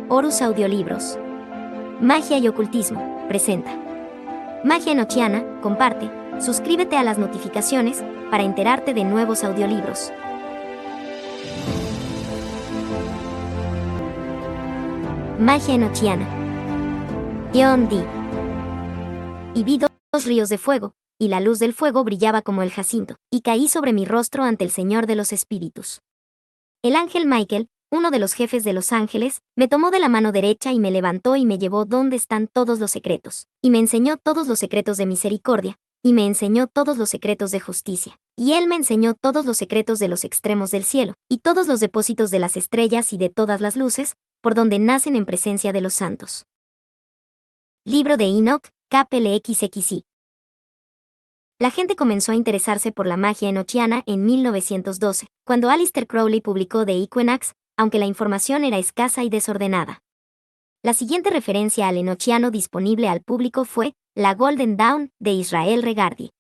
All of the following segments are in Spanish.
Horus Audiolibros. Magia y ocultismo, presenta. Magia Enochiana, comparte, suscríbete a las notificaciones para enterarte de nuevos audiolibros. Magia Enochiana. Guión D. Y vi dos ríos de fuego, y la luz del fuego brillaba como el jacinto, y caí sobre mi rostro ante el Señor de los Espíritus. El ángel Michael, uno de los jefes de los ángeles, me tomó de la mano derecha y me levantó y me llevó donde están todos los secretos, y me enseñó todos los secretos de misericordia, y me enseñó todos los secretos de justicia, y él me enseñó todos los secretos de los extremos del cielo, y todos los depósitos de las estrellas y de todas las luces, por donde nacen en presencia de los santos. Libro de Enoch, XXI. La gente comenzó a interesarse por la magia enochiana en 1912, cuando Aleister Crowley publicó The Equinox, aunque la información era escasa y desordenada. La siguiente referencia al enochiano disponible al público fue la Golden Dawn de Israel Regardie.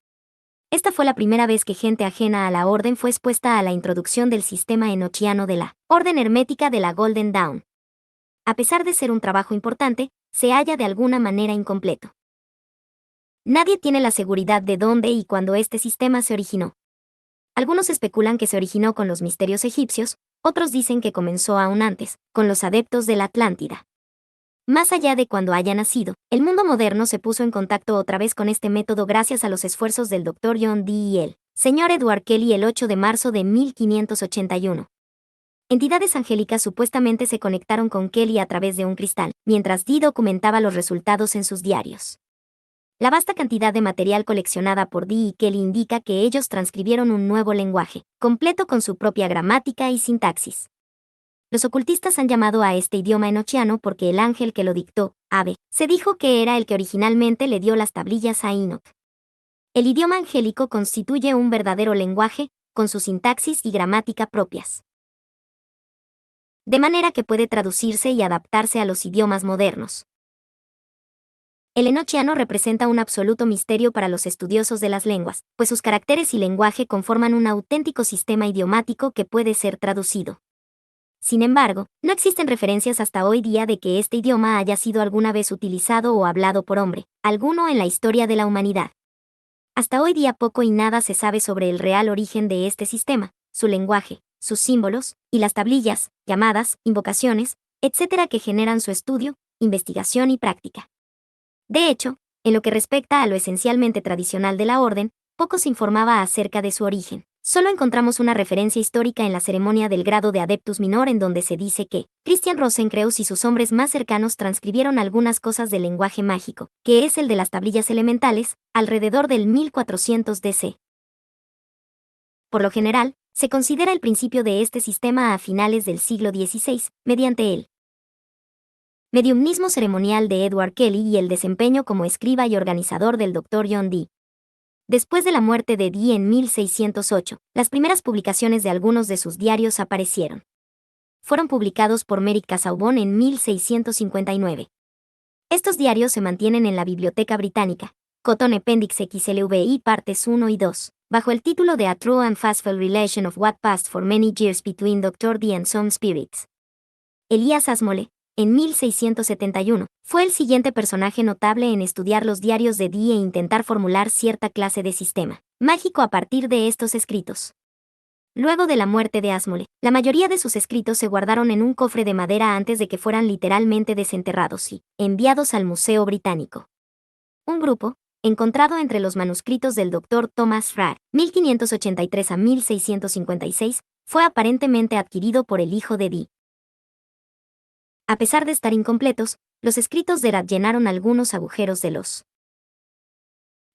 Esta fue la primera vez que gente ajena a la orden fue expuesta a la introducción del sistema enochiano de la Orden Hermética de la Golden Dawn. A pesar de ser un trabajo importante, se halla de alguna manera incompleto. Nadie tiene la seguridad de dónde y cuándo este sistema se originó. Algunos especulan que se originó con los misterios egipcios, otros dicen que comenzó aún antes, con los adeptos de la Atlántida. Más allá de cuando haya nacido, el mundo moderno se puso en contacto otra vez con este método gracias a los esfuerzos del Dr. John Dee y el Sr. Edward Kelly el 8 de marzo de 1581. Entidades angélicas supuestamente se conectaron con Kelly a través de un cristal, mientras Dee documentaba los resultados en sus diarios. La vasta cantidad de material coleccionada por Dee y Kelly indica que ellos transcribieron un nuevo lenguaje, completo con su propia gramática y sintaxis. Los ocultistas han llamado a este idioma enochiano porque el ángel que lo dictó, Ave, se dijo que era el que originalmente le dio las tablillas a Enoch. El idioma angélico constituye un verdadero lenguaje, con su sintaxis y gramática propias. De manera que puede traducirse y adaptarse a los idiomas modernos. El enochiano representa un absoluto misterio para los estudiosos de las lenguas, pues sus caracteres y lenguaje conforman un auténtico sistema idiomático que puede ser traducido. Sin embargo, no existen referencias hasta hoy día de que este idioma haya sido alguna vez utilizado o hablado por hombre alguno en la historia de la humanidad. Hasta hoy día poco y nada se sabe sobre el real origen de este sistema, su lenguaje, sus símbolos, y las tablillas, llamadas, invocaciones, etc. que generan su estudio, investigación y práctica. De hecho, en lo que respecta a lo esencialmente tradicional de la orden, poco se informaba acerca de su origen. Solo encontramos una referencia histórica en la ceremonia del grado de Adeptus Minor en donde se dice que Christian Rosenkreuz y sus hombres más cercanos transcribieron algunas cosas del lenguaje mágico, que es el de las tablillas elementales, alrededor del 1400 DC. Por lo general, se considera el principio de este sistema a finales del siglo XVI, mediante el mediumismo ceremonial de Edward Kelly y el desempeño como escriba y organizador del Dr. John Dee. Después de la muerte de Dee en 1608, las primeras publicaciones de algunos de sus diarios aparecieron. Fueron publicados por Merrick Casaubon en 1659. Estos diarios se mantienen en la Biblioteca Británica, Cotton Appendix XLVI partes 1 y 2, bajo el título de A True and Faithful Relation of What Passed for Many Years Between Dr. Dee and Some Spirits. Elías Asmole, en 1671, fue el siguiente personaje notable en estudiar los diarios de Dee e intentar formular cierta clase de sistema mágico a partir de estos escritos. Luego de la muerte de Asmole, la mayoría de sus escritos se guardaron en un cofre de madera antes de que fueran literalmente desenterrados y enviados al Museo Británico. Un grupo, encontrado entre los manuscritos del Dr. Thomas Rare, 1583 a 1656, fue aparentemente adquirido por el hijo de Dee. A pesar de estar incompletos, los escritos de Rad llenaron algunos agujeros de los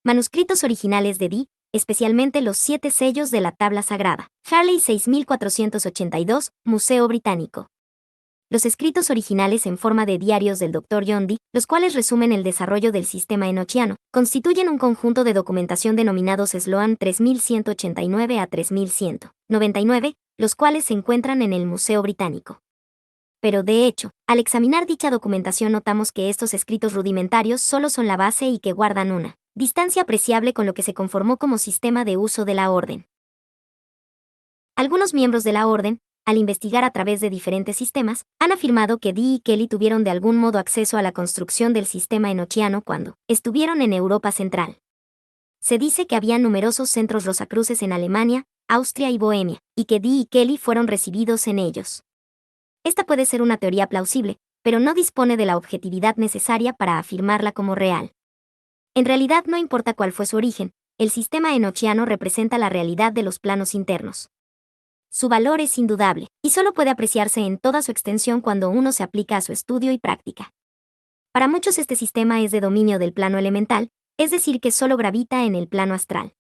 manuscritos originales de Dee, especialmente los 7 sellos de la tabla sagrada. Harley 6482, Museo Británico. Los escritos originales en forma de diarios del Dr. John Dee, los cuales resumen el desarrollo del sistema enochiano, constituyen un conjunto de documentación denominados Sloan 3189 a 3199, los cuales se encuentran en el Museo Británico. Pero de hecho, al examinar dicha documentación notamos que estos escritos rudimentarios solo son la base y que guardan una distancia apreciable con lo que se conformó como sistema de uso de la orden. Algunos miembros de la orden, al investigar a través de diferentes sistemas, han afirmado que Dee y Kelly tuvieron de algún modo acceso a la construcción del sistema enochiano cuando estuvieron en Europa Central. Se dice que había numerosos centros rosacruces en Alemania, Austria y Bohemia, y que Dee y Kelly fueron recibidos en ellos. Esta puede ser una teoría plausible, pero no dispone de la objetividad necesaria para afirmarla como real. En realidad no importa cuál fue su origen, el sistema enochiano representa la realidad de los planos internos. Su valor es indudable, y solo puede apreciarse en toda su extensión cuando uno se aplica a su estudio y práctica. Para muchos este sistema es de dominio del plano elemental, es decir que solo gravita en el plano astral.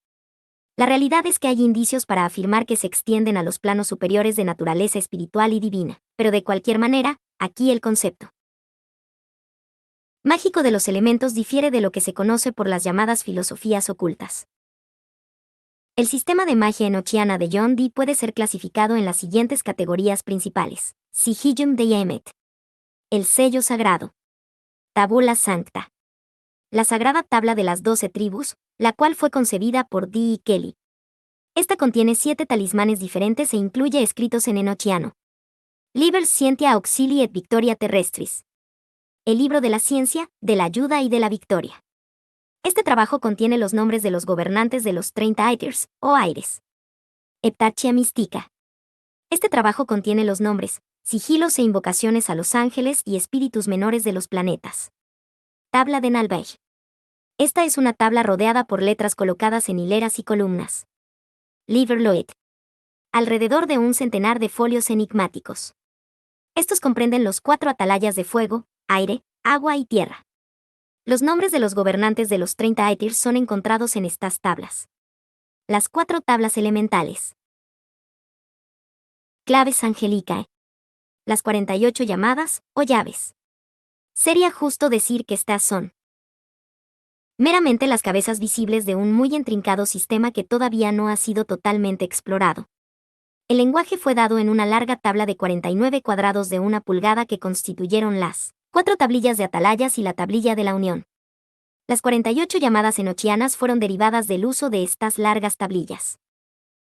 La realidad es que hay indicios para afirmar que se extienden a los planos superiores de naturaleza espiritual y divina, pero de cualquier manera, aquí el concepto mágico de los elementos difiere de lo que se conoce por las llamadas filosofías ocultas. El sistema de magia enochiana de John Dee puede ser clasificado en las siguientes categorías principales: Sigillum de Yemet, el sello sagrado, Tabula Sancta, la sagrada tabla de las 12 tribus, la cual fue concebida por Dee y Kelly. Esta contiene 7 talismanes diferentes e incluye escritos en enochiano. Liber Scientia Auxilii et Victoria Terrestris, el libro de la ciencia, de la ayuda y de la victoria. Este trabajo contiene los nombres de los gobernantes de los 30 Aeters, o aires. Heptarchia Mystica. Este trabajo contiene los nombres, sigilos e invocaciones a los ángeles y espíritus menores de los planetas. Tabla de Nalbeg. Esta es una tabla rodeada por letras colocadas en hileras y columnas. Liber Loet. Alrededor de un centenar de folios enigmáticos. Estos comprenden los 4 atalayas de fuego, aire, agua y tierra. Los nombres de los gobernantes de los 30 Aeters son encontrados en estas tablas. Las 4 tablas elementales. Claves Angelicae. Las 48 llamadas, o llaves. Sería justo decir que estas son meramente las cabezas visibles de un muy intrincado sistema que todavía no ha sido totalmente explorado. El lenguaje fue dado en una larga tabla de 49 cuadrados de 1 pulgada que constituyeron las 4 tablillas de atalayas y la tablilla de la unión. Las 48 llamadas enochianas fueron derivadas del uso de estas largas tablillas.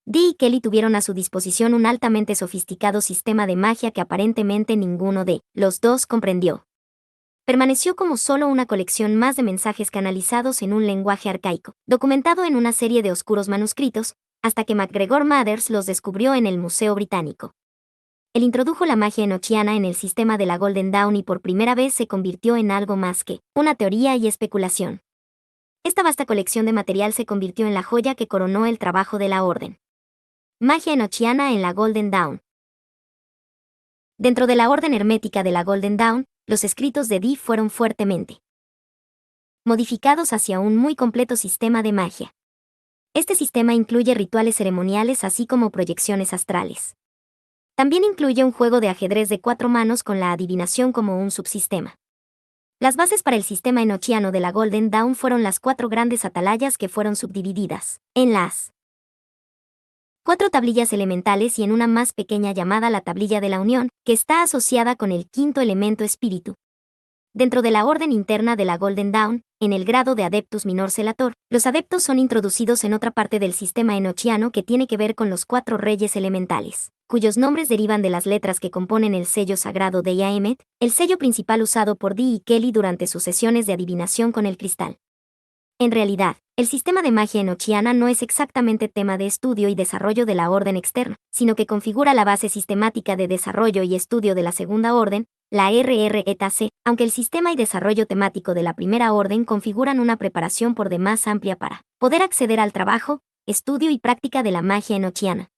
Dee y Kelly tuvieron a su disposición un altamente sofisticado sistema de magia que aparentemente ninguno de los dos comprendió. Permaneció como solo una colección más de mensajes canalizados en un lenguaje arcaico, documentado en una serie de oscuros manuscritos, hasta que MacGregor Mathers los descubrió en el Museo Británico. Él introdujo la magia enochiana en el sistema de la Golden Dawn y por primera vez se convirtió en algo más que una teoría y especulación. Esta vasta colección de material se convirtió en la joya que coronó el trabajo de la Orden. Magia enochiana en la Golden Dawn. Dentro de la orden hermética de la Golden Dawn, los escritos de Dee fueron fuertemente modificados hacia un muy completo sistema de magia. Este sistema incluye rituales ceremoniales así como proyecciones astrales. También incluye un juego de ajedrez de 4 manos con la adivinación como un subsistema. Las bases para el sistema enochiano de la Golden Dawn fueron las 4 grandes atalayas que fueron subdivididas en las 4 tablillas elementales y en una más pequeña llamada la tablilla de la unión, que está asociada con el 5º elemento espíritu. Dentro de la orden interna de la Golden Dawn, en el grado de Adeptus Minor Celator, los adeptos son introducidos en otra parte del sistema enochiano que tiene que ver con los 4 reyes elementales, cuyos nombres derivan de las letras que componen el sello sagrado de Yaemet, el sello principal usado por Dee y Kelly durante sus sesiones de adivinación con el cristal. En realidad, el sistema de magia enochiana no es exactamente tema de estudio y desarrollo de la orden externa, sino que configura la base sistemática de desarrollo y estudio de la segunda orden, la RRETAC, aunque el sistema y desarrollo temático de la primera orden configuran una preparación por demás amplia para poder acceder al trabajo, estudio y práctica de la magia enochiana.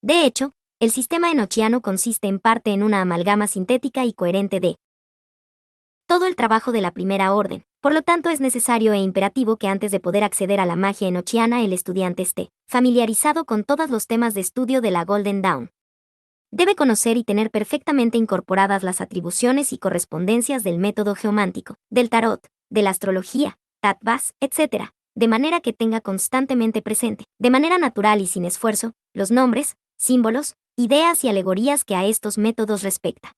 De hecho, el sistema enochiano consiste en parte en una amalgama sintética y coherente de todo el trabajo de la primera orden. Por lo tanto, es necesario e imperativo que antes de poder acceder a la magia enochiana el estudiante esté familiarizado con todos los temas de estudio de la Golden Dawn. Debe conocer y tener perfectamente incorporadas las atribuciones y correspondencias del método geomántico, del tarot, de la astrología, tatvas, etc., de manera que tenga constantemente presente, de manera natural y sin esfuerzo, los nombres, símbolos, ideas y alegorías que a estos métodos respecta.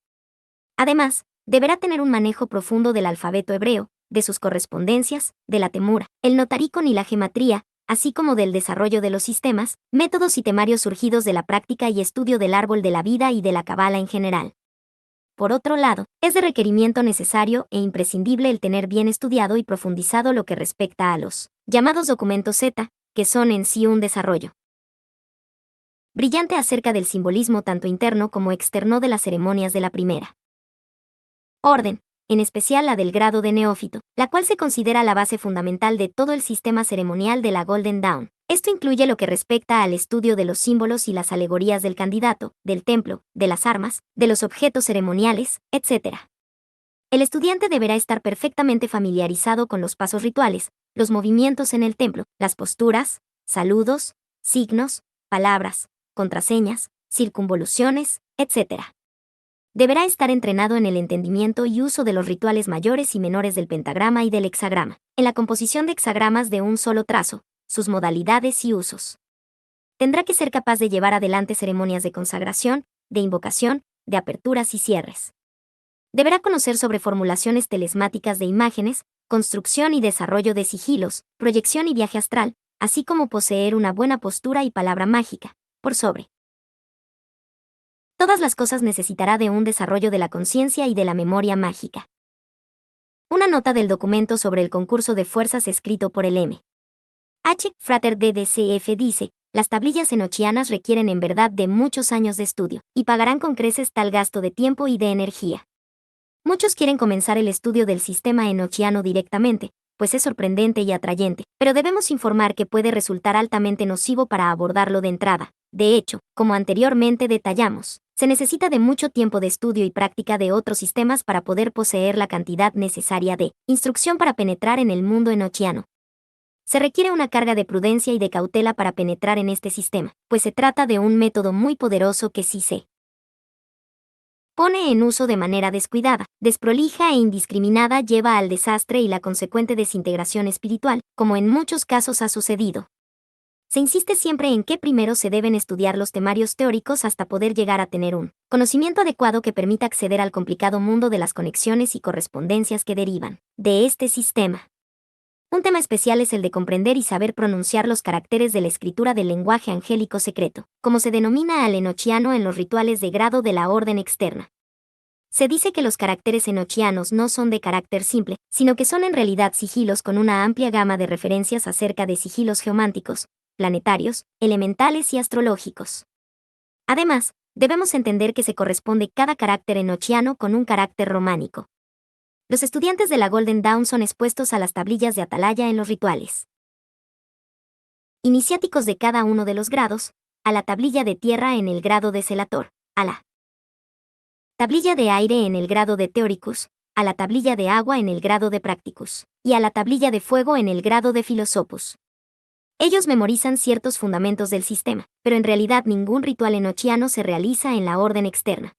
Además, deberá tener un manejo profundo del alfabeto hebreo, de sus correspondencias, de la temura, el notaricon y la gematría, así como del desarrollo de los sistemas, métodos y temarios surgidos de la práctica y estudio del árbol de la vida y de la cábala en general. Por otro lado, es de requerimiento necesario e imprescindible el tener bien estudiado y profundizado lo que respecta a los llamados documentos Z, que son en sí un desarrollo brillante acerca del simbolismo tanto interno como externo de las ceremonias de la primera orden, en especial la del grado de neófito, la cual se considera la base fundamental de todo el sistema ceremonial de la Golden Dawn. Esto incluye lo que respecta al estudio de los símbolos y las alegorías del candidato, del templo, de las armas, de los objetos ceremoniales, etc. El estudiante deberá estar perfectamente familiarizado con los pasos rituales, los movimientos en el templo, las posturas, saludos, signos, palabras, contraseñas, circunvoluciones, etc. Deberá estar entrenado en el entendimiento y uso de los rituales mayores y menores del pentagrama y del hexagrama, en la composición de hexagramas de un solo trazo, sus modalidades y usos. Tendrá que ser capaz de llevar adelante ceremonias de consagración, de invocación, de aperturas y cierres. Deberá conocer sobre formulaciones telesmáticas de imágenes, construcción y desarrollo de sigilos, proyección y viaje astral, así como poseer una buena postura y palabra mágica, por sobre todas las cosas necesitará de un desarrollo de la conciencia y de la memoria mágica. Una nota del documento sobre el concurso de fuerzas escrito por el M. H. Frater DDCF dice, las tablillas enochianas requieren en verdad de muchos años de estudio, y pagarán con creces tal gasto de tiempo y de energía. Muchos quieren comenzar el estudio del sistema enochiano directamente, pues es sorprendente y atrayente, pero debemos informar que puede resultar altamente nocivo para abordarlo de entrada. De hecho, como anteriormente detallamos, se necesita de mucho tiempo de estudio y práctica de otros sistemas para poder poseer la cantidad necesaria de instrucción para penetrar en el mundo enochiano. Se requiere una carga de prudencia y de cautela para penetrar en este sistema, pues se trata de un método muy poderoso que si se pone en uso de manera descuidada, desprolija e indiscriminada lleva al desastre y la consecuente desintegración espiritual, como en muchos casos ha sucedido. Se insiste siempre en que primero se deben estudiar los temarios teóricos hasta poder llegar a tener un conocimiento adecuado que permita acceder al complicado mundo de las conexiones y correspondencias que derivan de este sistema. Un tema especial es el de comprender y saber pronunciar los caracteres de la escritura del lenguaje angélico secreto, como se denomina al enochiano en los rituales de grado de la orden externa. Se dice que los caracteres enochianos no son de carácter simple, sino que son en realidad sigilos con una amplia gama de referencias acerca de sigilos geománticos, planetarios, elementales y astrológicos. Además, debemos entender que se corresponde cada carácter enochiano con un carácter románico. Los estudiantes de la Golden Dawn son expuestos a las tablillas de atalaya en los rituales iniciáticos de cada uno de los grados, a la tablilla de tierra en el grado de celator, a la tablilla de aire en el grado de teóricus, a la tablilla de agua en el grado de practicus, y a la tablilla de fuego en el grado de filosopus. Ellos memorizan ciertos fundamentos del sistema, pero en realidad ningún ritual enochiano se realiza en la orden externa.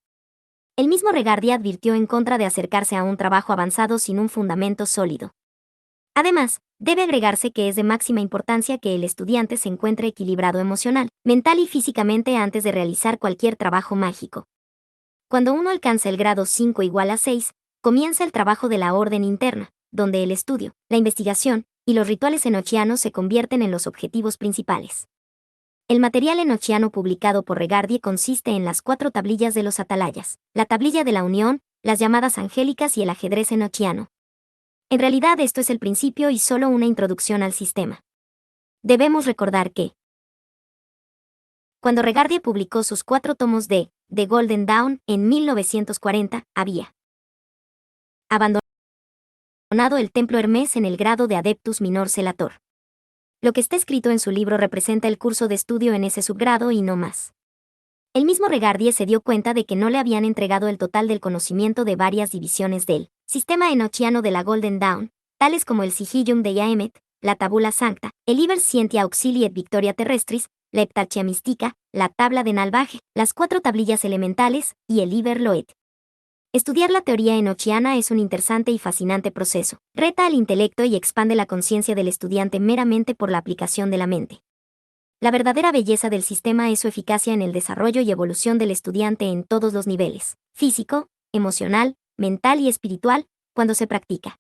El mismo Regardie advirtió en contra de acercarse a un trabajo avanzado sin un fundamento sólido. Además, debe agregarse que es de máxima importancia que el estudiante se encuentre equilibrado emocional, mental y físicamente antes de realizar cualquier trabajo mágico. Cuando uno alcanza el grado 5 igual a 6, comienza el trabajo de la orden interna, donde el estudio, la investigación y los rituales enochianos se convierten en los objetivos principales. El material enochiano publicado por Regardie consiste en las 4 tablillas de los atalayas, la tablilla de la unión, las llamadas angélicas y el ajedrez enochiano. En realidad esto es el principio y solo una introducción al sistema. Debemos recordar que, cuando Regardie publicó sus 4 tomos de The Golden Dawn en 1940, había abandonado el templo Hermes en el grado de Adeptus Minor Celator. Lo que está escrito en su libro representa el curso de estudio en ese subgrado y no más. El mismo Regardie se dio cuenta de que no le habían entregado el total del conocimiento de varias divisiones del sistema enochiano de la Golden Dawn, tales como el Sigillum de Yaemet, la Tabula Sancta, el Liber Scientia Auxilii et Victoria Terrestris, la Heptarchia Mystica, la Tabla de Nalvaje, las 4 tablillas elementales y el Liber Loet. Estudiar la teoría enochiana es un interesante y fascinante proceso. Reta al intelecto y expande la conciencia del estudiante meramente por la aplicación de la mente. La verdadera belleza del sistema es su eficacia en el desarrollo y evolución del estudiante en todos los niveles, físico, emocional, mental y espiritual, cuando se practica.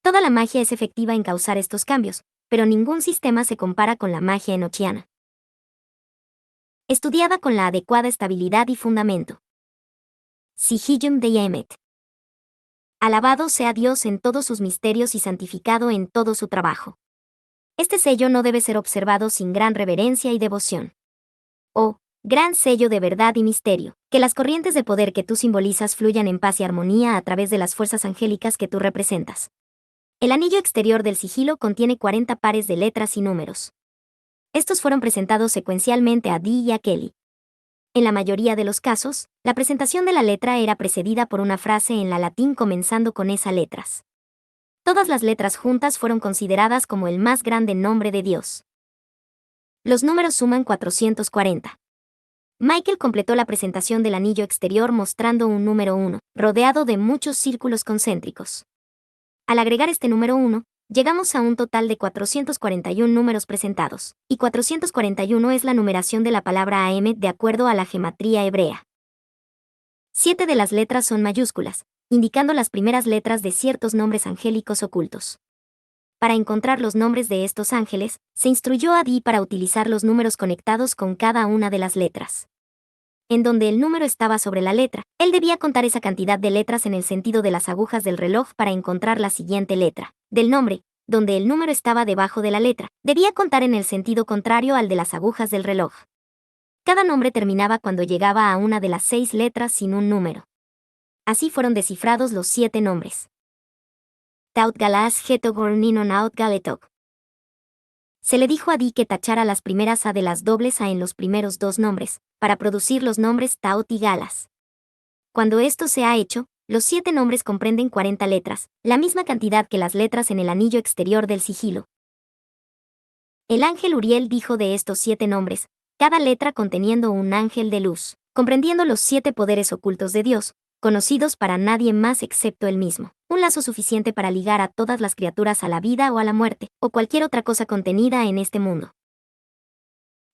Toda la magia es efectiva en causar estos cambios, pero ningún sistema se compara con la magia enochiana. Estudiada con la adecuada estabilidad y fundamento. Sigillum de Yemet. Alabado sea Dios en todos sus misterios y santificado en todo su trabajo. Este sello no debe ser observado sin gran reverencia y devoción. Oh, gran sello de verdad y misterio, que las corrientes de poder que tú simbolizas fluyan en paz y armonía a través de las fuerzas angélicas que tú representas. El anillo exterior del sigilo contiene 40 pares de letras y números. Estos fueron presentados secuencialmente a Dee y a Kelly. En la mayoría de los casos, la presentación de la letra era precedida por una frase en la latín comenzando con esas letras. Todas las letras juntas fueron consideradas como el más grande nombre de Dios. Los números suman 440. Michael completó la presentación del anillo exterior mostrando un número 1, rodeado de muchos círculos concéntricos. Al agregar este número 1, llegamos a un total de 441 números presentados, y 441 es la numeración de la palabra Aemet de acuerdo a la gematría hebrea. 7 de las letras son mayúsculas, indicando las primeras letras de ciertos nombres angélicos ocultos. Para encontrar los nombres de estos ángeles, se instruyó a Dee para utilizar los números conectados con cada una de las letras. En donde el número estaba sobre la letra, él debía contar esa cantidad de letras en el sentido de las agujas del reloj para encontrar la siguiente letra. Del nombre, donde el número estaba debajo de la letra, debía contar en el sentido contrario al de las agujas del reloj. Cada nombre terminaba cuando llegaba a una de las 6 letras sin un número. Así fueron descifrados los 7 nombres. Taut Galas Getogor Nino Naut Galetok. Se le dijo a Dee que tachara las primeras A de las dobles A en los primeros 2 nombres, para producir los nombres Taut y Galas. Cuando esto se ha hecho, los 7 nombres comprenden 40 letras, la misma cantidad que las letras en el anillo exterior del sigilo. El ángel Uriel dijo de estos 7 nombres, cada letra conteniendo un ángel de luz, comprendiendo los 7 poderes ocultos de Dios, conocidos para nadie más excepto él mismo, un lazo suficiente para ligar a todas las criaturas a la vida o a la muerte, o cualquier otra cosa contenida en este mundo.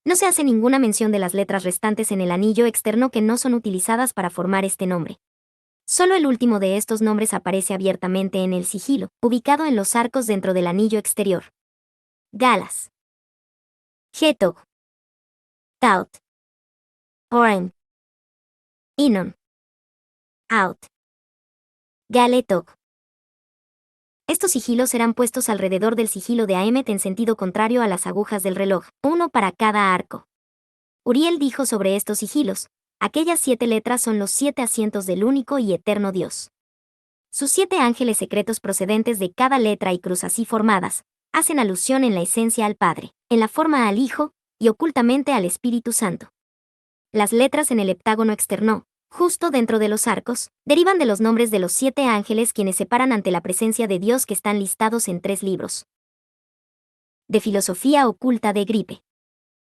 No se hace ninguna mención de las letras restantes en el anillo externo que no son utilizadas para formar este nombre. Solo el último de estos nombres aparece abiertamente en el sigilo, ubicado en los arcos dentro del anillo exterior. Galas. Getog. Taut. Oren. Inon. Out. Galetog. Estos sigilos eran puestos alrededor del sigilo de Aemet en sentido contrario a las agujas del reloj, uno para cada arco. Uriel dijo sobre estos sigilos, aquellas 7 letras son los 7 asientos del único y eterno Dios. Sus 7 ángeles secretos procedentes de cada letra y cruz así formadas, hacen alusión en la esencia al Padre, en la forma al Hijo, y ocultamente al Espíritu Santo. Las letras en el heptágono externo, justo dentro de los arcos, derivan de los nombres de los 7 ángeles quienes se paran ante la presencia de Dios que están listados en 3 libros. De filosofía oculta de Gripe.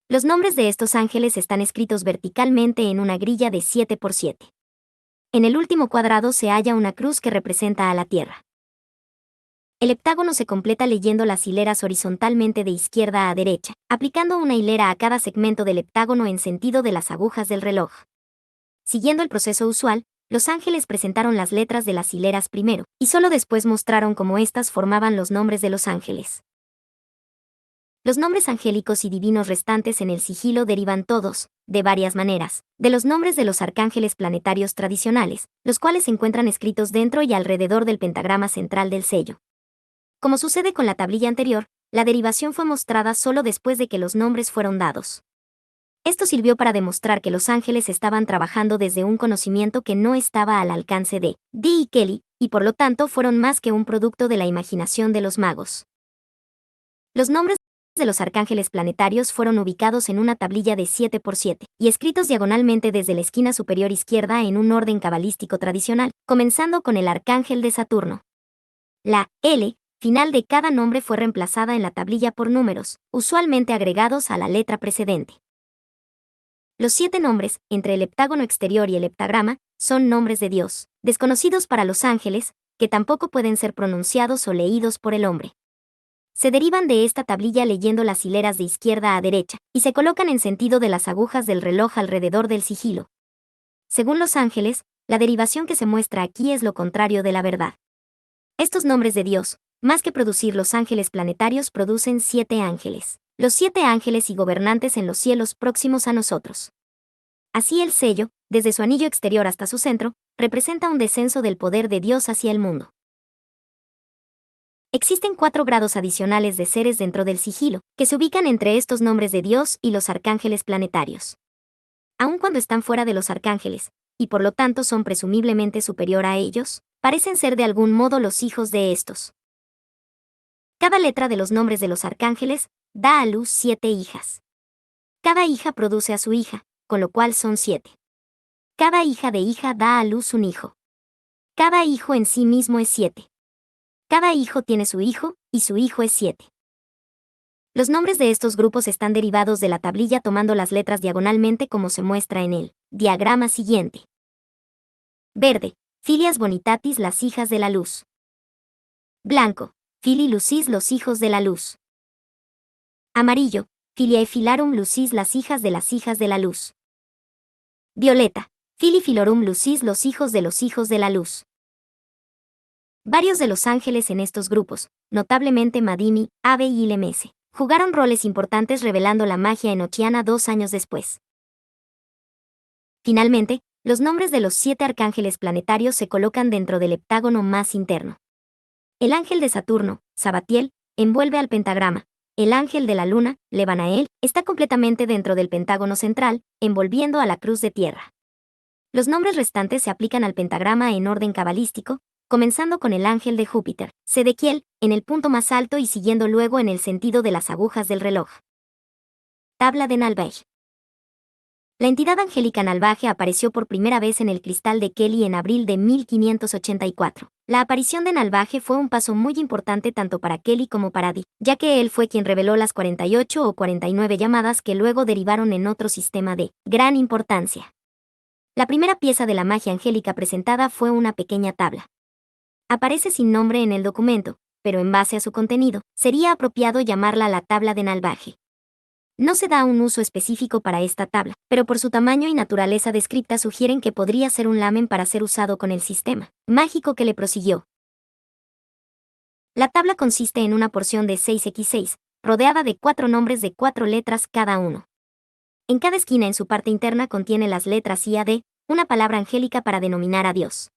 Los nombres de estos ángeles están escritos verticalmente en una grilla de 7x7. En el último cuadrado se halla una cruz que representa a la Tierra. El heptágono se completa leyendo las hileras horizontalmente de izquierda a derecha, aplicando una hilera a cada segmento del heptágono en sentido de las agujas del reloj. Siguiendo el proceso usual, los ángeles presentaron las letras de las hileras primero, y solo después mostraron cómo éstas formaban los nombres de los ángeles. Los nombres angélicos y divinos restantes en el sigilo derivan todos, de varias maneras, de los nombres de los arcángeles planetarios tradicionales, los cuales se encuentran escritos dentro y alrededor del pentagrama central del sello. Como sucede con la tablilla anterior, la derivación fue mostrada solo después de que los nombres fueron dados. Esto sirvió para demostrar que los ángeles estaban trabajando desde un conocimiento que no estaba al alcance de Dee y Kelly, y por lo tanto fueron más que un producto de la imaginación de los magos. Los nombres de los arcángeles planetarios fueron ubicados en una tablilla de 7x7, y escritos diagonalmente desde la esquina superior izquierda en un orden cabalístico tradicional, comenzando con el arcángel de Saturno. La L final de cada nombre fue reemplazada en la tablilla por números, usualmente agregados a la letra precedente. Los 7 nombres, entre el heptágono exterior y el heptagrama, son nombres de Dios, desconocidos para los ángeles, que tampoco pueden ser pronunciados o leídos por el hombre. Se derivan de esta tablilla leyendo las hileras de izquierda a derecha, y se colocan en sentido de las agujas del reloj alrededor del sigilo. Según los ángeles, la derivación que se muestra aquí es lo contrario de la verdad. Estos nombres de Dios, Más que producir los ángeles planetarios, producen 7 ángeles. Los 7 ángeles y gobernantes en los cielos próximos a nosotros. Así el sello, desde su anillo exterior hasta su centro, representa un descenso del poder de Dios hacia el mundo. Existen 4 grados adicionales de seres dentro del sigilo, que se ubican entre estos nombres de Dios y los arcángeles planetarios. Aun cuando están fuera de los arcángeles, y por lo tanto son presumiblemente superior a ellos, parecen ser de algún modo los hijos de estos. Cada letra de los nombres de los arcángeles da a luz 7 hijas. Cada hija produce a su hija, con lo cual son 7. Cada hija de hija da a luz un hijo. Cada hijo en sí mismo es 7. Cada hijo tiene su hijo, y su hijo es 7. Los nombres de estos grupos están derivados de la tablilla tomando las letras diagonalmente como se muestra en el diagrama siguiente. Verde, Filias Bonitatis, las hijas de la luz. Blanco, Filii Lucis, los hijos de la luz. Amarillo, Filiae Filarum Lucis, las hijas de la luz. Violeta, Filii Filorum Lucis, los hijos de la luz. Varios de los ángeles en estos grupos, notablemente Madimi, Ave y Lemese, jugaron roles importantes revelando la magia enochiana 2 años después. Finalmente, los nombres de los 7 arcángeles planetarios se colocan dentro del heptágono más interno. El ángel de Saturno, Sabatiel, envuelve al pentagrama. El ángel de la luna, Lebanael, está completamente dentro del pentágono central, envolviendo a la cruz de tierra. Los nombres restantes se aplican al pentagrama en orden cabalístico, comenzando con el ángel de Júpiter, Sedequiel, en el punto más alto y siguiendo luego en el sentido de las agujas del reloj. Tabla de Nalbaj. La entidad angélica Nalbaj apareció por primera vez en el cristal de Kelly en abril de 1584. La aparición de Nalbaj fue un paso muy importante tanto para Kelly como para Dee, ya que él fue quien reveló las 48 o 49 llamadas que luego derivaron en otro sistema de gran importancia. La primera pieza de la magia angélica presentada fue una pequeña tabla. Aparece sin nombre en el documento, pero en base a su contenido, sería apropiado llamarla la tabla de Nalbaj. No se da un uso específico para esta tabla, pero por su tamaño y naturaleza descripta sugieren que podría ser un lamen para ser usado con el sistema mágico que le prosiguió. La tabla consiste en una porción de 6x6, rodeada de 4 nombres de 4 letras cada uno. En cada esquina en su parte interna contiene las letras I a D, una palabra angélica para denominar a Dios.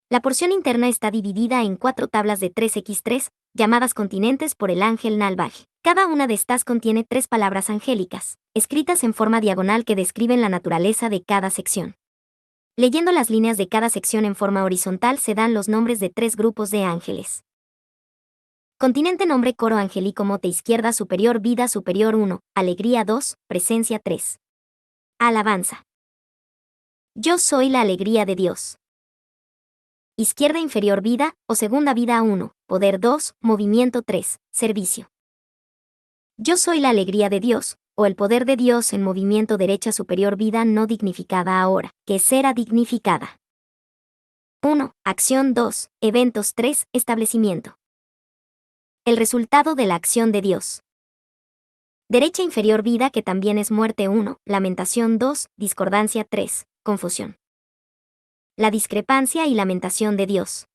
La porción interna está dividida en 4 tablas de 3x3, llamadas continentes por el ángel Nalbaj. Cada una de estas contiene 3 palabras angélicas, escritas en forma diagonal que describen la naturaleza de cada sección. Leyendo las líneas de cada sección en forma horizontal se dan los nombres de 3 grupos de ángeles. Continente nombre coro angélico mote izquierda superior vida superior 1, alegría 2, presencia 3. Alabanza. Yo soy la alegría de Dios. Izquierda inferior vida, o segunda vida 1, poder 2, movimiento 3, servicio. Yo soy la alegría de Dios, o el poder de Dios en movimiento derecha superior vida no dignificada ahora, que será dignificada. 1. Acción 2, eventos 3, establecimiento. El resultado de la acción de Dios. Derecha inferior vida que también es muerte 1, lamentación 2, discordancia 3, confusión. La discrepancia y lamentación de Dios.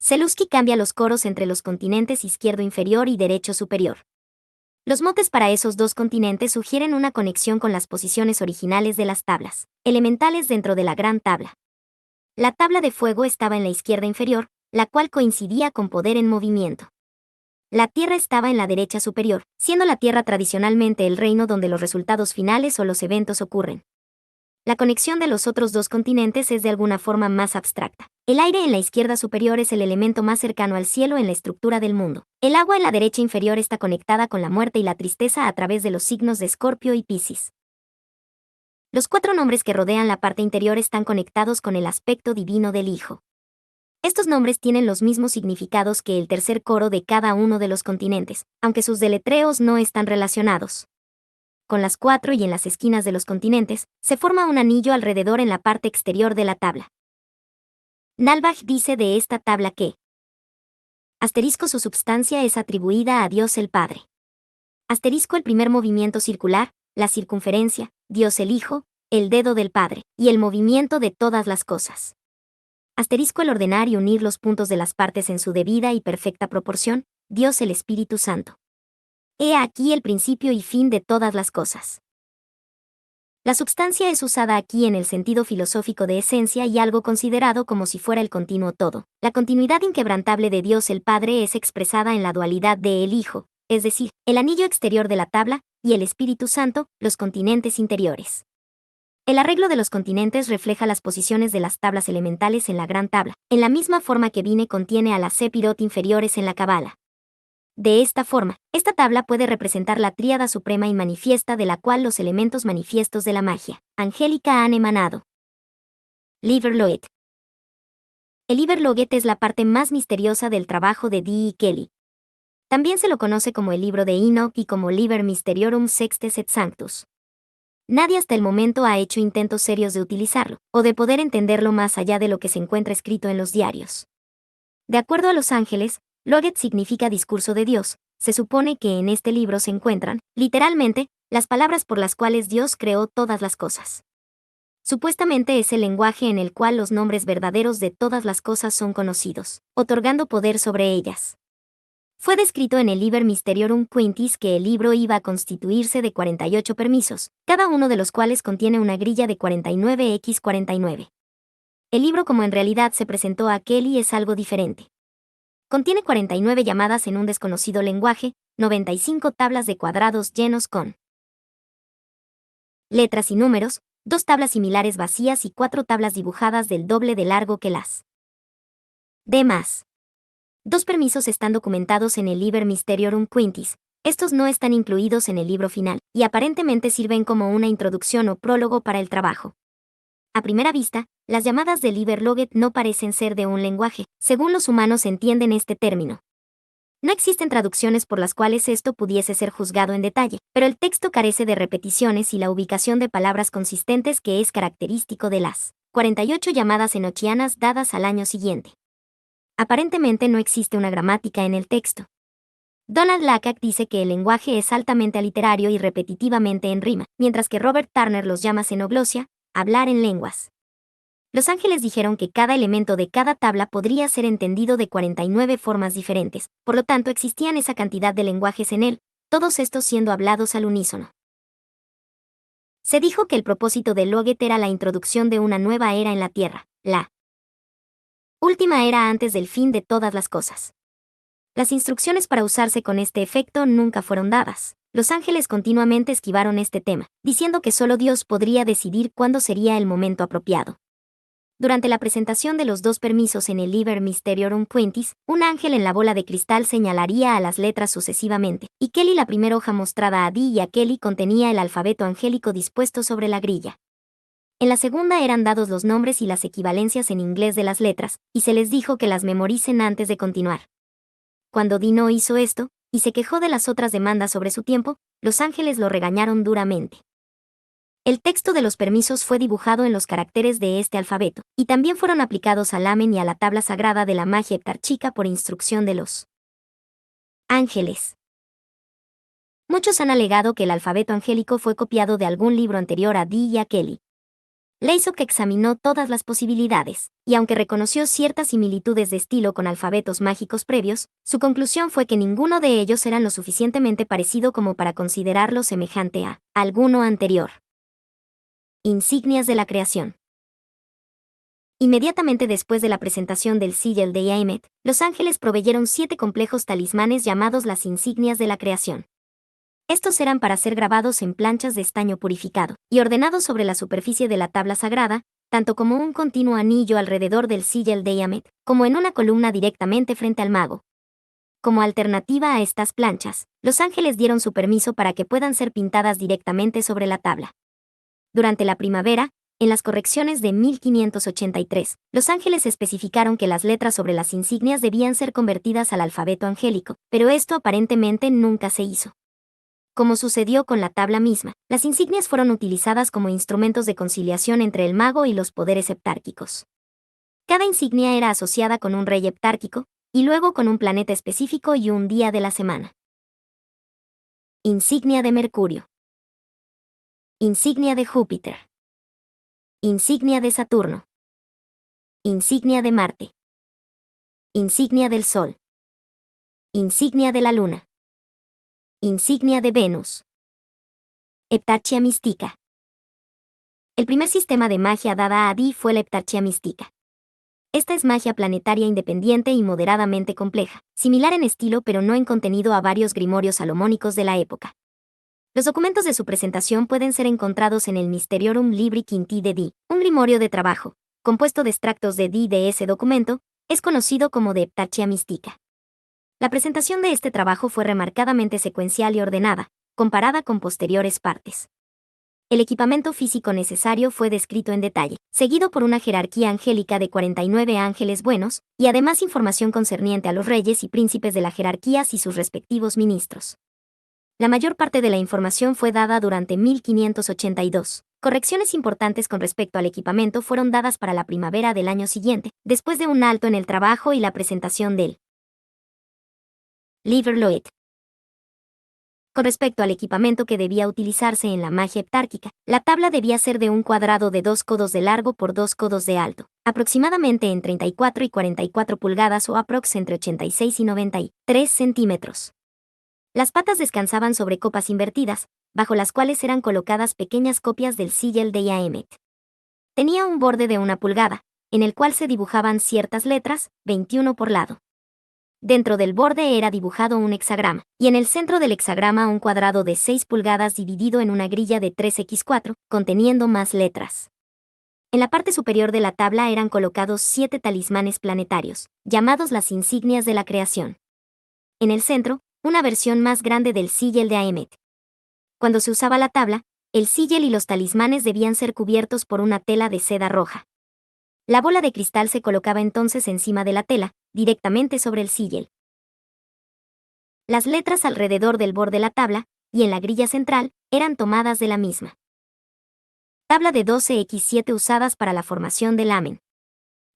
Seluski cambia los coros entre los continentes izquierdo inferior y derecho superior. Los motes para esos 2 continentes sugieren una conexión con las posiciones originales de las tablas elementales dentro de la gran tabla. La tabla de fuego estaba en la izquierda inferior, la cual coincidía con poder en movimiento. La tierra estaba en la derecha superior, siendo la tierra tradicionalmente el reino donde los resultados finales o los eventos ocurren. La conexión de los otros 2 continentes es de alguna forma más abstracta. El aire en la izquierda superior es el elemento más cercano al cielo en la estructura del mundo. El agua en la derecha inferior está conectada con la muerte y la tristeza a través de los signos de Escorpio y Piscis. Los 4 nombres que rodean la parte interior están conectados con el aspecto divino del Hijo. Estos nombres tienen los mismos significados que el tercer coro de cada uno de los continentes, aunque sus deletreos no están relacionados. Con las 4 y en las esquinas de los continentes, se forma un anillo alrededor en la parte exterior de la tabla. Nalbaj dice de esta tabla que asterisco su substancia es atribuida a Dios el Padre. Asterisco el primer movimiento circular, la circunferencia, Dios el Hijo, el dedo del Padre, y el movimiento de todas las cosas. El ordenar y unir los puntos de las partes en su debida y perfecta proporción, Dios el Espíritu Santo. He aquí el principio y fin de todas las cosas. La substancia es usada aquí en el sentido filosófico de esencia y algo considerado como si fuera el continuo todo. La continuidad inquebrantable de Dios el Padre es expresada en la dualidad de el Hijo, es decir, el anillo exterior de la tabla, y el Espíritu Santo, los continentes interiores. El arreglo de los continentes refleja las posiciones de las tablas elementales en la gran tabla, en la misma forma que Vine contiene a las Sepirot inferiores en la Cabala. De esta forma, esta tabla puede representar la tríada suprema y manifiesta de la cual los elementos manifiestos de la magia angélica han emanado. Liber Loget. El Liber Loget es la parte más misteriosa del trabajo de D. Kelly. También se lo conoce como el libro de Enoch y como Liber Mysteriorum Sextus et Sanctus. Nadie hasta el momento ha hecho intentos serios de utilizarlo, o de poder entenderlo más allá de lo que se encuentra escrito en los diarios. De acuerdo a los ángeles, Loget significa discurso de Dios. Se supone que en este libro se encuentran, literalmente, las palabras por las cuales Dios creó todas las cosas. Supuestamente es el lenguaje en el cual los nombres verdaderos de todas las cosas son conocidos, otorgando poder sobre ellas. Fue descrito en el Liber Mysteriorum Quintis que el libro iba a constituirse de 48 permisos, cada uno de los cuales contiene una grilla de 49x49. El libro como en realidad se presentó a Kelly es algo diferente. Contiene 49 llamadas en un desconocido lenguaje, 95 tablas de cuadrados llenos con letras y números, 2 tablas similares vacías y 4 tablas dibujadas del doble de largo que las demás. 2 permisos están documentados en el Liber Mysteriorum Quintis. Estos no están incluidos en el libro final, y aparentemente sirven como una introducción o prólogo para el trabajo. A primera vista, las llamadas del Liber Loget no parecen ser de un lenguaje, según los humanos entienden este término. No existen traducciones por las cuales esto pudiese ser juzgado en detalle, pero el texto carece de repeticiones y la ubicación de palabras consistentes que es característico de las 48 llamadas enochianas dadas al año siguiente. Aparentemente no existe una gramática en el texto. Donald Lacack dice que el lenguaje es altamente aliterario y repetitivamente en rima, mientras que Robert Turner los llama xenoglosia, hablar en lenguas. Los ángeles dijeron que cada elemento de cada tabla podría ser entendido de 49 formas diferentes, por lo tanto existían esa cantidad de lenguajes en él, todos estos siendo hablados al unísono. Se dijo que el propósito de Loget era la introducción de una nueva era en la Tierra, la última era antes del fin de todas las cosas. Las instrucciones para usarse con este efecto nunca fueron dadas. Los ángeles continuamente esquivaron este tema, diciendo que solo Dios podría decidir cuándo sería el momento apropiado. Durante la presentación de los 2 permisos en el Liber Mysteriorum Quintis, un ángel en la bola de cristal señalaría a las letras sucesivamente, y Kelly la primera hoja mostrada a Dee y a Kelly contenía el alfabeto angélico dispuesto sobre la grilla. En la segunda eran dados los nombres y las equivalencias en inglés de las letras, y se les dijo que las memoricen antes de continuar. Cuando Dee no hizo esto, y se quejó de las otras demandas sobre su tiempo, los ángeles lo regañaron duramente. El texto de los permisos fue dibujado en los caracteres de este alfabeto, y también fueron aplicados al Amen y a la tabla sagrada de la magia heptárchica por instrucción de los ángeles. Muchos han alegado que el alfabeto angélico fue copiado de algún libro anterior a Dee y a Kelly. Leysop examinó todas las posibilidades, y aunque reconoció ciertas similitudes de estilo con alfabetos mágicos previos, su conclusión fue que ninguno de ellos era lo suficientemente parecido como para considerarlo semejante a alguno anterior. Insignias de la creación. Inmediatamente después de la presentación del Sigil de Yaemet, los ángeles proveyeron 7 complejos talismanes llamados las insignias de la creación. Estos eran para ser grabados en planchas de estaño purificado, y ordenados sobre la superficie de la tabla sagrada, tanto como un continuo anillo alrededor del Sigil de Yamet, como en una columna directamente frente al mago. Como alternativa a estas planchas, los ángeles dieron su permiso para que puedan ser pintadas directamente sobre la tabla. Durante la primavera, en las correcciones de 1583, los ángeles especificaron que las letras sobre las insignias debían ser convertidas al alfabeto angélico, pero esto aparentemente nunca se hizo. Como sucedió con la tabla misma, las insignias fueron utilizadas como instrumentos de conciliación entre el mago y los poderes heptárquicos. Cada insignia era asociada con un rey heptárquico, y luego con un planeta específico y un día de la semana. Insignia de Mercurio. Insignia de Júpiter. Insignia de Saturno. Insignia de Marte. Insignia del Sol. Insignia de la Luna. Insignia de Venus. Heptarchia Mystica. El primer sistema de magia dada a Dee fue la Heptarchia Mystica. Esta es magia planetaria independiente y moderadamente compleja, similar en estilo pero no en contenido a varios grimorios salomónicos de la época. Los documentos de su presentación pueden ser encontrados en el Mysteriorum Libri Quinti de Dee, un grimorio de trabajo, compuesto de extractos de Dee. De ese documento, es conocido como de Heptarchia Mystica. La presentación de este trabajo fue remarcadamente secuencial y ordenada, comparada con posteriores partes. El equipamiento físico necesario fue descrito en detalle, seguido por una jerarquía angélica de 49 ángeles buenos, y además información concerniente a los reyes y príncipes de las jerarquías y sus respectivos ministros. La mayor parte de la información fue dada durante 1582. Correcciones importantes con respecto al equipamiento fueron dadas para la primavera del año siguiente, después de un alto en el trabajo y la presentación del Liber Loet. Con respecto al equipamiento que debía utilizarse en la magia heptárquica, la tabla debía ser de un cuadrado de 2 codos de largo por 2 codos de alto, aproximadamente en 34 y 44 pulgadas o aprox entre 86 y 93 centímetros. Las patas descansaban sobre copas invertidas, bajo las cuales eran colocadas pequeñas copias del sigil de Iamet. Tenía un borde de 1 pulgada, en el cual se dibujaban ciertas letras, 21 por lado. Dentro del borde era dibujado un hexagrama, y en el centro del hexagrama un cuadrado de 6 pulgadas dividido en una grilla de 3x4, conteniendo más letras. En la parte superior de la tabla eran colocados 7 talismanes planetarios, llamados las insignias de la creación. En el centro, una versión más grande del sigil de Iamet. Cuando se usaba la tabla, el sigil y los talismanes debían ser cubiertos por una tela de seda roja. La bola de cristal se colocaba entonces encima de la tela, directamente sobre el sigil. Las letras alrededor del borde de la tabla, y en la grilla central, eran tomadas de la misma. Tabla de 12x7 usadas para la formación del Amen.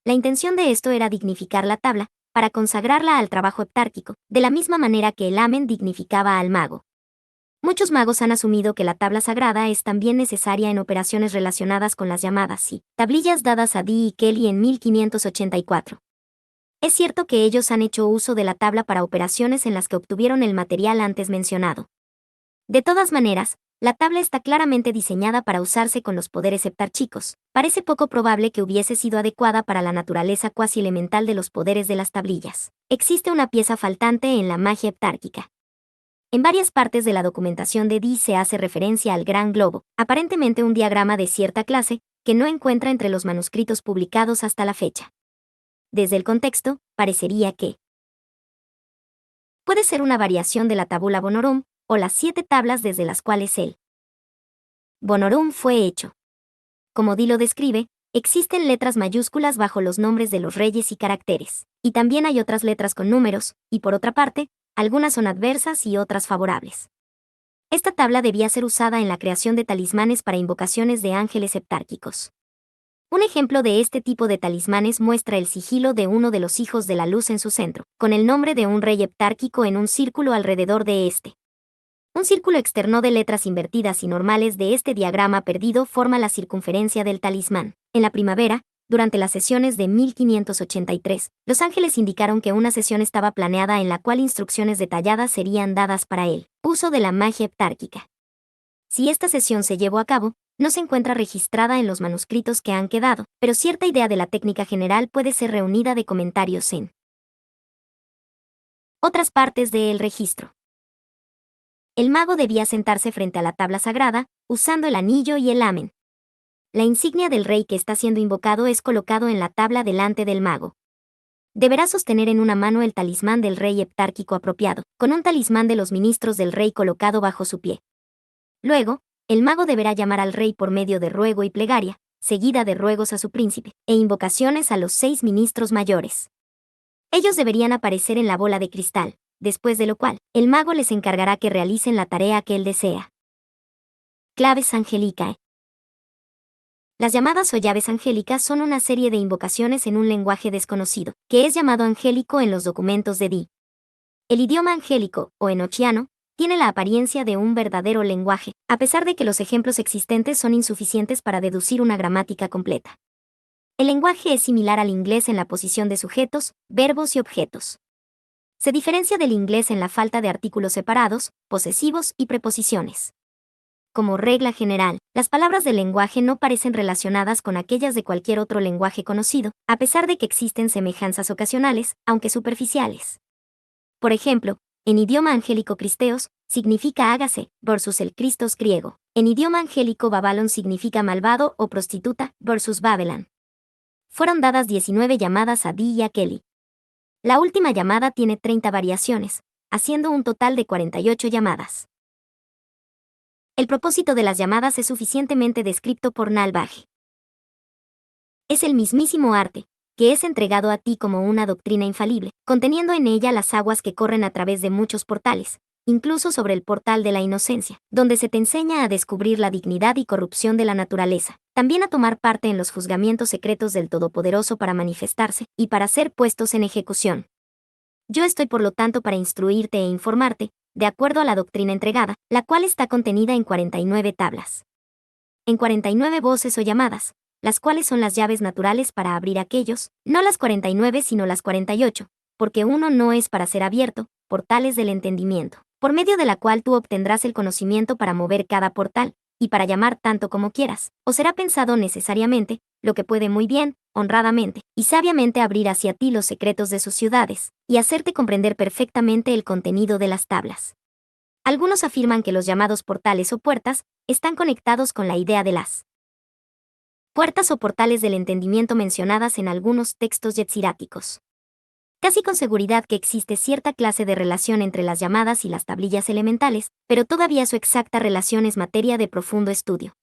La intención de esto era dignificar la tabla, para consagrarla al trabajo heptárquico, de la misma manera que el Amen dignificaba al mago. Muchos magos han asumido que la tabla sagrada es también necesaria en operaciones relacionadas con las llamadas tablillas dadas a Dee y Kelly en 1584. Es cierto que ellos han hecho uso de la tabla para operaciones en las que obtuvieron el material antes mencionado. De todas maneras, la tabla está claramente diseñada para usarse con los poderes heptárquicos. Parece poco probable que hubiese sido adecuada para la naturaleza cuasi elemental de los poderes de las tablillas. Existe una pieza faltante en la magia heptárquica. En varias partes de la documentación de Dee se hace referencia al gran globo, aparentemente un diagrama de cierta clase, que no encuentra entre los manuscritos publicados hasta la fecha. Desde el contexto, parecería que puede ser una variación de la tabula Bonorum, o las 7 tablas desde las cuales el Bonorum fue hecho. Como Dee lo describe, existen letras mayúsculas bajo los nombres de los reyes y caracteres, y también hay otras letras con números, y por otra parte, algunas son adversas y otras favorables. Esta tabla debía ser usada en la creación de talismanes para invocaciones de ángeles heptárquicos. Un ejemplo de este tipo de talismanes muestra el sigilo de uno de los hijos de la luz en su centro, con el nombre de un rey heptárquico en un círculo alrededor de este. Un círculo externo de letras invertidas y normales de este diagrama perdido forma la circunferencia del talismán. En la primavera, durante las sesiones de 1583, los ángeles indicaron que una sesión estaba planeada en la cual instrucciones detalladas serían dadas para el uso de la magia heptárquica. Si esta sesión se llevó a cabo, no se encuentra registrada en los manuscritos que han quedado, pero cierta idea de la técnica general puede ser reunida de comentarios en otras partes del registro. El mago debía sentarse frente a la tabla sagrada, usando el anillo y el Amen. La insignia del rey que está siendo invocado es colocado en la tabla delante del mago. Deberá sostener en una mano el talismán del rey heptárquico apropiado, con un talismán de los ministros del rey colocado bajo su pie. Luego, el mago deberá llamar al rey por medio de ruego y plegaria, seguida de ruegos a su príncipe, e invocaciones a los 6 ministros mayores. Ellos deberían aparecer en la bola de cristal, después de lo cual, el mago les encargará que realicen la tarea que él desea. Claves angelicae. Las llamadas o llaves angélicas son una serie de invocaciones en un lenguaje desconocido, que es llamado angélico en los documentos de Dee. El idioma angélico, o enochiano, tiene la apariencia de un verdadero lenguaje, a pesar de que los ejemplos existentes son insuficientes para deducir una gramática completa. El lenguaje es similar al inglés en la posición de sujetos, verbos y objetos. Se diferencia del inglés en la falta de artículos separados, posesivos y preposiciones. Como regla general, las palabras del lenguaje no parecen relacionadas con aquellas de cualquier otro lenguaje conocido, a pesar de que existen semejanzas ocasionales, aunque superficiales. Por ejemplo, en idioma angélico cristeos, significa hágase, versus el Christos griego. En idioma angélico Babylon significa malvado o prostituta, versus Babylon. Fueron dadas 19 llamadas a Dee y a Kelly. La última llamada tiene 30 variaciones, haciendo un total de 48 llamadas. El propósito de las llamadas es suficientemente descrito por Nalbagh. Es el mismísimo arte, que es entregado a ti como una doctrina infalible, conteniendo en ella las aguas que corren a través de muchos portales, incluso sobre el portal de la inocencia, donde se te enseña a descubrir la dignidad y corrupción de la naturaleza, también a tomar parte en los juzgamientos secretos del Todopoderoso para manifestarse y para ser puestos en ejecución. Yo estoy por lo tanto para instruirte e informarte, de acuerdo a la doctrina entregada, la cual está contenida en 49 tablas. En 49 voces o llamadas, las cuales son las llaves naturales para abrir aquellos, no las 49 sino las 48, porque uno no es para ser abierto, portales del entendimiento, por medio de la cual tú obtendrás el conocimiento para mover cada portal, y para llamar tanto como quieras, o será pensado necesariamente, lo que puede muy bien, honradamente, y sabiamente abrir hacia ti los secretos de sus ciudades, y hacerte comprender perfectamente el contenido de las tablas. Algunos afirman que los llamados portales o puertas están conectados con la idea de las puertas o portales del entendimiento mencionadas en algunos textos yetziráticos. Casi con seguridad que existe cierta clase de relación entre las llamadas y las tablillas elementales, pero todavía su exacta relación es materia de profundo estudio.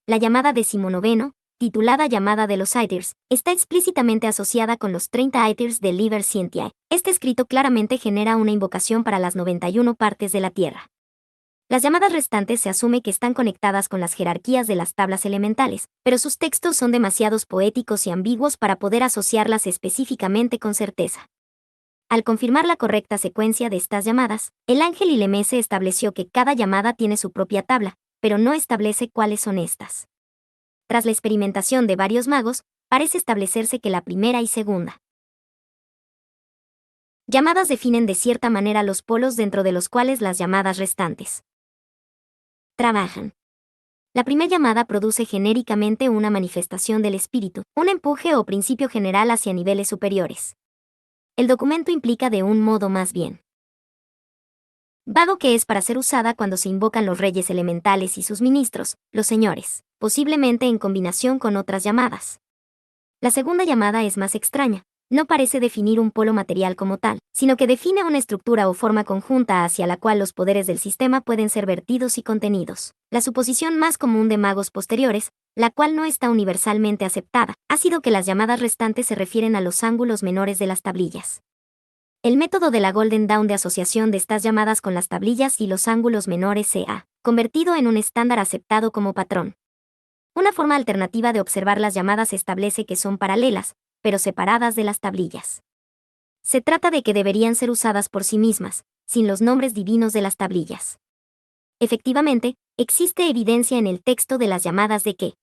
La llamada 19, titulada Llamada de los Aethyrs, está explícitamente asociada con los 30 Aethyrs del Liber Scientiae. Este escrito claramente genera una invocación para las 91 partes de la Tierra. Las llamadas restantes se asume que están conectadas con las jerarquías de las tablas elementales, pero sus textos son demasiados poéticos y ambiguos para poder asociarlas específicamente con certeza. Al confirmar la correcta secuencia de estas llamadas, el ángel Ilemese estableció que cada llamada tiene su propia tabla, pero no establece cuáles son estas. Tras la experimentación de varios magos, parece establecerse que la primera y segunda llamadas definen de cierta manera los polos dentro de los cuales las llamadas restantes trabajan. La primera llamada produce genéricamente una manifestación del espíritu, un empuje o principio general hacia niveles superiores. El documento implica de un modo más bien vago que es para ser usada cuando se invocan los reyes elementales y sus ministros, los señores, posiblemente en combinación con otras llamadas. La segunda llamada es más extraña. No parece definir un polo material como tal, sino que define una estructura o forma conjunta hacia la cual los poderes del sistema pueden ser vertidos y contenidos. La suposición más común de magos posteriores, la cual no está universalmente aceptada, ha sido que las llamadas restantes se refieren a los ángulos menores de las tablillas. El método de la Golden Dawn de asociación de estas llamadas con las tablillas y los ángulos menores se ha convertido en un estándar aceptado como patrón. Una forma alternativa de observar las llamadas establece que son paralelas, pero separadas de las tablillas. Se trata de que deberían ser usadas por sí mismas, sin los nombres divinos de las tablillas. Efectivamente, existe evidencia en el texto de las llamadas de que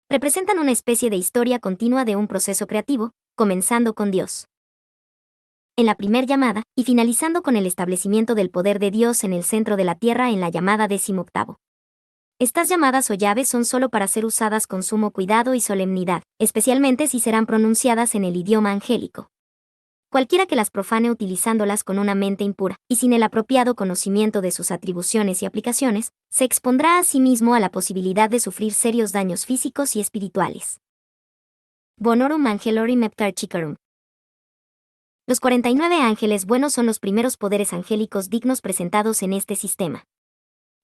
representan una especie de historia continua de un proceso creativo, comenzando con Dios en la primer llamada, y finalizando con el establecimiento del poder de Dios en el centro de la tierra en la llamada 18. Estas llamadas o llaves son solo para ser usadas con sumo cuidado y solemnidad, especialmente si serán pronunciadas en el idioma angélico. Cualquiera que las profane utilizándolas con una mente impura, y sin el apropiado conocimiento de sus atribuciones y aplicaciones, se expondrá a sí mismo a la posibilidad de sufrir serios daños físicos y espirituales. Bonorum Angelorum Heptarchicarum. Los 49 ángeles buenos son los primeros poderes angélicos dignos presentados en este sistema.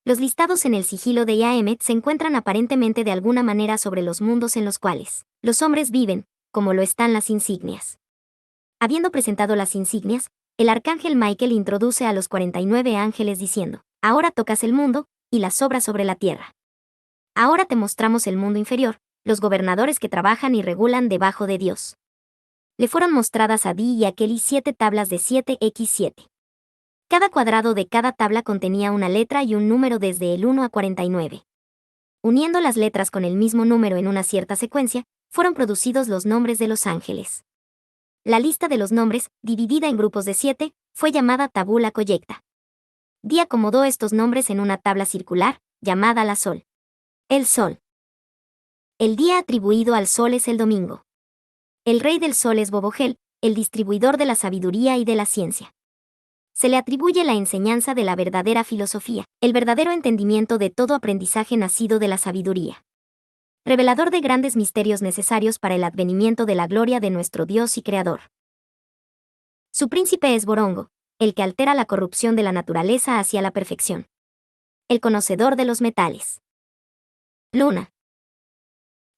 Los listados en el sigilo de Yaemet se encuentran aparentemente de alguna manera sobre los mundos en los cuales los hombres viven, como lo están las insignias. Habiendo presentado las insignias, el arcángel Michael introduce a los 49 ángeles diciendo: ahora tocas el mundo, y las obras sobre la tierra. Ahora te mostramos el mundo inferior, los gobernadores que trabajan y regulan debajo de Dios. Le fueron mostradas a Dee y a Kelly 7 tablas de 7x7. Cada cuadrado de cada tabla contenía una letra y un número desde el 1 a 49. uniendo las letras con el mismo número en una cierta secuencia, fueron producidos los nombres de los ángeles. La lista de los nombres, dividida en grupos de 7, fue llamada tabula collecta. Dí acomodó estos nombres en una tabla circular, llamada la Sol. El Sol. El día atribuido al Sol es el domingo. El rey del Sol es Bobogel, el distribuidor de la sabiduría y de la ciencia. Se le atribuye la enseñanza de la verdadera filosofía, el verdadero entendimiento de todo aprendizaje nacido de la sabiduría. Revelador de grandes misterios necesarios para el advenimiento de la gloria de nuestro Dios y Creador. Su príncipe es Borongo, el que altera la corrupción de la naturaleza hacia la perfección. El conocedor de los metales. Luna.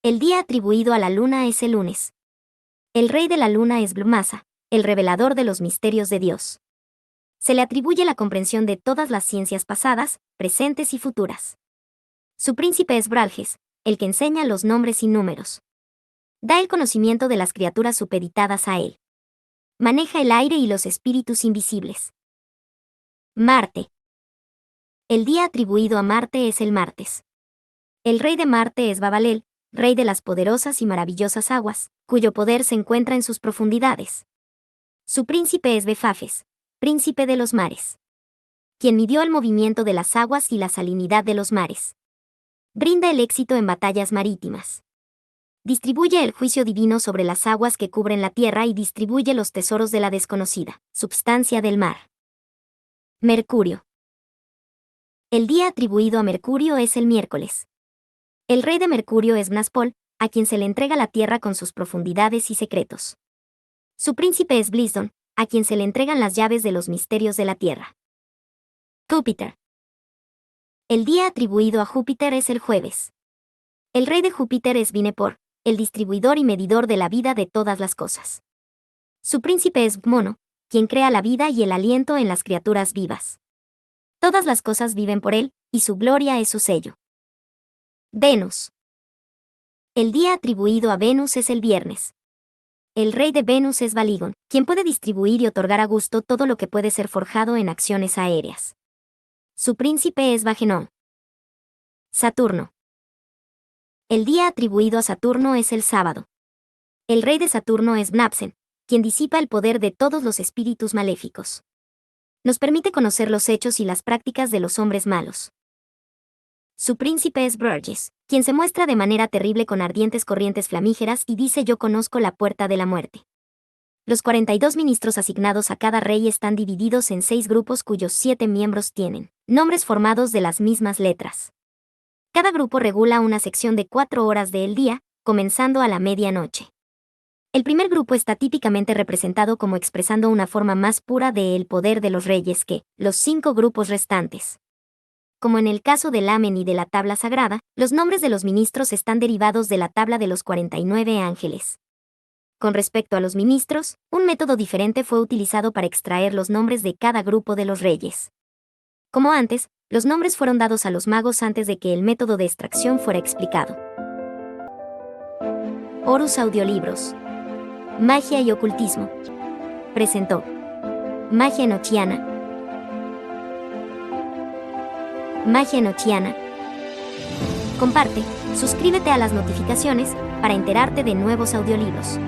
El día atribuido a la luna es el lunes. El rey de la luna es Blumasa, el revelador de los misterios de Dios. Se le atribuye la comprensión de todas las ciencias pasadas, presentes y futuras. Su príncipe es Bralges, el que enseña los nombres y números. Da el conocimiento de las criaturas supeditadas a él. Maneja el aire y los espíritus invisibles. Marte. El día atribuido a Marte es el martes. El rey de Marte es Babalel, rey de las poderosas y maravillosas aguas, cuyo poder se encuentra en sus profundidades. Su príncipe es Befafes, príncipe de los mares. Quien midió el movimiento de las aguas y la salinidad de los mares. Brinda el éxito en batallas marítimas. Distribuye el juicio divino sobre las aguas que cubren la tierra y distribuye los tesoros de la desconocida substancia del mar. Mercurio. El día atribuido a Mercurio es el miércoles. El rey de Mercurio es Mnaspol, a quien se le entrega la tierra con sus profundidades y secretos. Su príncipe es Blisdon, a quien se le entregan las llaves de los misterios de la tierra. Júpiter. El día atribuido a Júpiter es el jueves. El rey de Júpiter es Binepor, el distribuidor y medidor de la vida de todas las cosas. Su príncipe es Mono, quien crea la vida y el aliento en las criaturas vivas. Todas las cosas viven por él, y su gloria es su sello. Venus. El día atribuido a Venus es el viernes. El rey de Venus es Valígon, quien puede distribuir y otorgar a gusto todo lo que puede ser forjado en acciones aéreas. Su príncipe es Bagenón. Saturno. El día atribuido a Saturno es el sábado. El rey de Saturno es Mnapsen, quien disipa el poder de todos los espíritus maléficos. Nos permite conocer los hechos y las prácticas de los hombres malos. Su príncipe es Burgess, quien se muestra de manera terrible con ardientes corrientes flamígeras y dice: yo conozco la puerta de la muerte. Los 42 ministros asignados a cada rey están divididos en 6 grupos cuyos 7 miembros tienen nombres formados de las mismas letras. Cada grupo regula una sección de 4 horas del día, comenzando a la medianoche. El primer grupo está típicamente representado como expresando una forma más pura del poder de los reyes que los 5 grupos restantes. Como en el caso del Amen y de la tabla sagrada, los nombres de los ministros están derivados de la tabla de los 49 ángeles. Con respecto a los ministros, un método diferente fue utilizado para extraer los nombres de cada grupo de los reyes. Como antes, los nombres fueron dados a los magos antes de que el método de extracción fuera explicado. Horus Audiolibros. Magia y ocultismo. Presentó Magia Enochiana. Magia Enochiana. Comparte, suscríbete a las notificaciones para enterarte de nuevos audiolibros.